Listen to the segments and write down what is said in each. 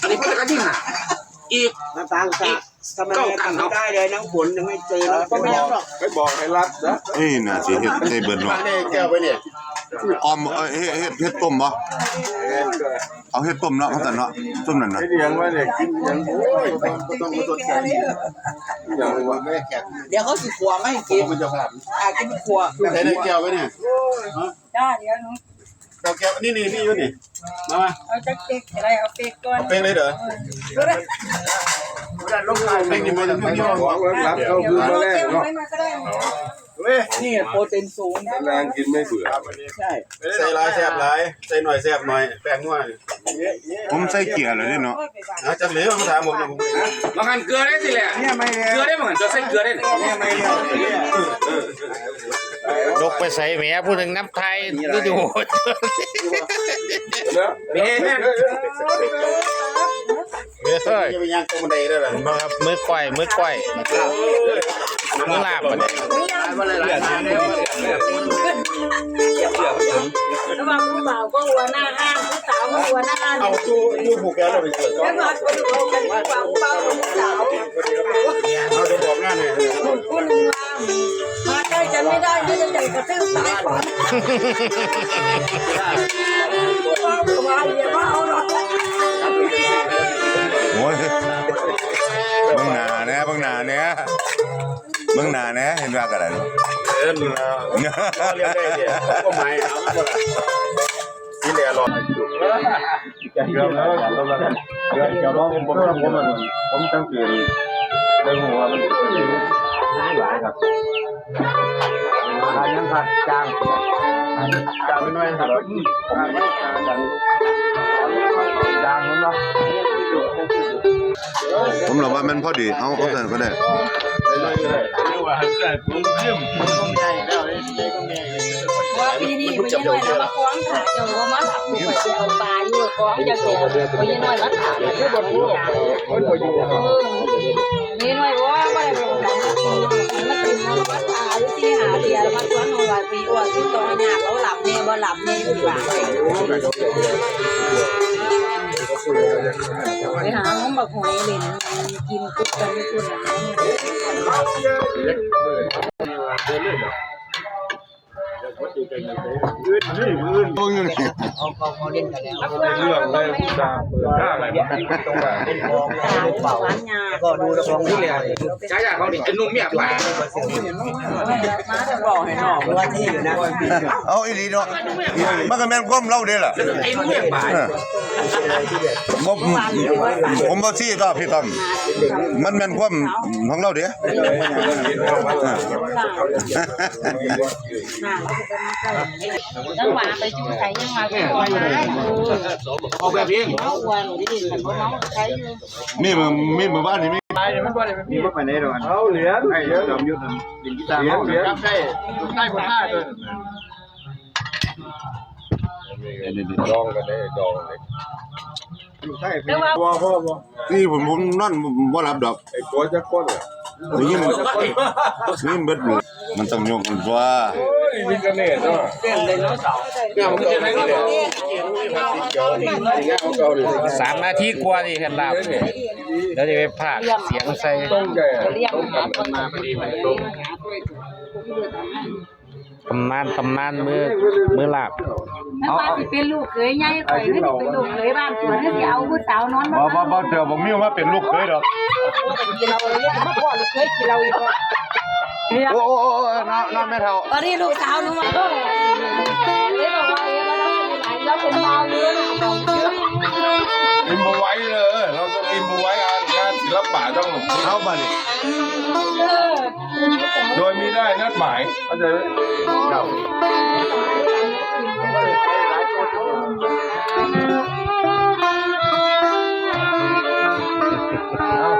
อันนี้ก็ที่หาอีกน้ำตาลอีกทำไมทำได้เลยน้ำฝนยังไม่เจอน้ำก็ไม่ยังหรอกไม่บอกให้รับนะนี่น่ะสิเฮ็ดได้เบิดเนาะแก้วไปเนี่ยออมเฮ็ดต้มบ่เอาเฮ็ดต้มเนาะเขาซั่นเนาะต้มนั่นน่ะไอ้ยังว่าเนี่ยกินยังโอ้ยต้องมาตรวจสอบอย่างว่าไม่แข็งเดี๋ยวเขาสิขวไม่กินมันจะผ่านกินขวใส่ได้แก้วไปเนี่ยได้เดี๋ยวหนูแก้วนี่อยู่นี่มาเอาจะเป๊กอะไรเอาเป๊กก่อนเป็นเลยเหรอลงไปนี่มันต้องย่อหัวรับเอาคือมาแรกเนาะเว้ยนี่โปรตีนสูงแรงกินไม่เบื่อใช่ใส่ลายแซ่บหลายใส่หน่อยแซ่บหน่อยแป้งนัวผมใส่เกลือแล้วเนาะจังเลยมาถามผมอย่างผมบางอันเกลือได้สิแหละเกลือได้บางอันจะใส่เกลือได้เนี่ยไม่ยกไปใส่แหมพูดถึงน้ำไทยก็ดูมีแม่จะไปย่างตรงบันไดได้หรอครับมือก้อยมือลาบมันระหว่างผู้บ่าวก็หัวหน้าห้างผู้สาวก็หัวหน้าห้างเอาตู้ผูกแก้วเราไปเกิดแล้วมาคนเรากันผู้บ่าวผู้บ่าวผู้สาวเอาเดี๋ยวบอกหน้าเนี่ยผู้หนึ่งมาใกล้จะไม่ได้ที่จะใหญ่กระตื้อตายก่อนผู้บ่าวผู้บ่าวอย่ามาเอาหรอกโอ้ยเบิ่งหน้าแน่เห็นว่ากันได้เรียกได้เนี่ยก็ไม่เอาไม่เป็นไรที่เหลือรอเกือบแล้วผมตั้งเกณฑ์ในหัวมันหลายครับยังผัดจางไม่น้อยครับจางมันเนาะผมว่ามันพอดีเอาซั่นก็ได้ว่าปีนี้ไม่ยังน้อยแล้วมาคล้องขาเจ้าว่ามาถักผู้ป่วยจะเอาปลาอยู่คล้องจะเสียไม่ยังน้อยมาถักคือบนลูกนี่น้อยว่าไม่ได้ลงดันมากินมาตายที่หาเดียมาคล้องเอาไว้ปีว่าที่ต่อหน้าเขาหลับเนี่ยบ่หลับเนี่ยดีกว่าไปหาห้องบักหอยเล่นกินกุ๊กกันไม่พูดนะโอ้ยนี่เขาเล่นกันแล้วเรื่องเลยตาเปิดหน้าอะไรมันตรงแบบเป็นทองหวานงาก็ดูตรงที่เลยใช่เขาดิเป็นนุ่มเมียหวานมาจะบอกให้น้องว่าที่อยู่นะเอาอีหลีเนาะมันก็แม่นความเล่าเด้ล่ะไอ้นุ่มเมียหวานผมบ่ซี่ต่อพี่ต้อมมันแม่นความของเราเด้ยังหวานไปจุ่มไข่ยังหวานไปก่อนนะเอาแบบนี้เอาวันนี้ฉันก็น้องใช้มีมือบ้านนี่มีมีพวกไปไหนหรอเอาเหรียญให้เยอะจอมยุทธดินกีตาร์เหรียญได้คนท่าด้วยดองกันได้ดองเลยใช่พ่อนี่ผมนอนบ่หลับดอกไอ้ตัวจะก้นอ่ะนี่มันเบิดมือมันต้องยกมันว่ามีกระเนิดเนาะเต้นเลยเนาะเสาเนี่ยมันจะได้ก็3 นาทีกว่านี่กันลาบแล้วจะไปพากเสียงใส่ต้องใหญ่ตำนานมือลาบนั่นว่าสิเป็นลูกเขยใหญ่ข่อยนี่เป็นลูกเขยบ้านสวนนี่สิเอาผู้สาวนอนบ่เจอบ่มีว่าเป็นลูกเคยดอกกินเราเลยมาพ่อลูกเคยกินเราอีกโอ้น้าแม่เฒ่าตอนนี้ลูกสาวหนูมาเลยบอกว่าเราเป็นดาวเรืองอิมไว้เลยเราต้องอิมไว้งานศิลปะต้องเข้ามาดิโดยมีได้นัดหมายเข้าใจไหมต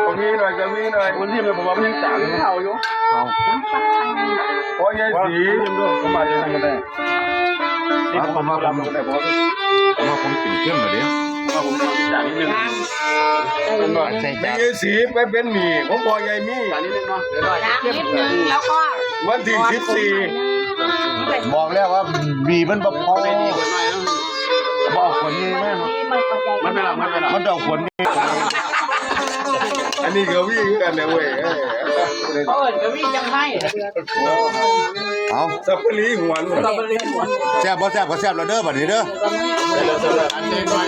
รงนี้หน่อยจะมีหน่อยคนที่เป็นผมว่ามันยังจ่ายเท่าอยู่เพราะยายสีก็มาอย่างนั้นก็ได้นี่ผมมาลำก็ได้เพราะผมกินเครื่องมาเดี๋ยวผมจ่ายนิดนึงไม่ยายสีไปเป็นหมี่ผมบอกยายมี่จ่ายนิดนึงเนาะนิดนึงแล้วก็วันที่14บอกแล้วว่าบีมันบ่พอ อกคนนี้แม่เนาะ มันไปหรอกมันไปหรอก มันดอกคนนี่ อันนี้ก็วิ่งกันนะเว้ย เปิดก็วิ่งยังให้ เอา สับปะรีหวน เราไปเรียนหัว แซ่บบ่แซ่บก็แซ่บแล้วเด้อบัดนี้เด้อ อันนี้น้อย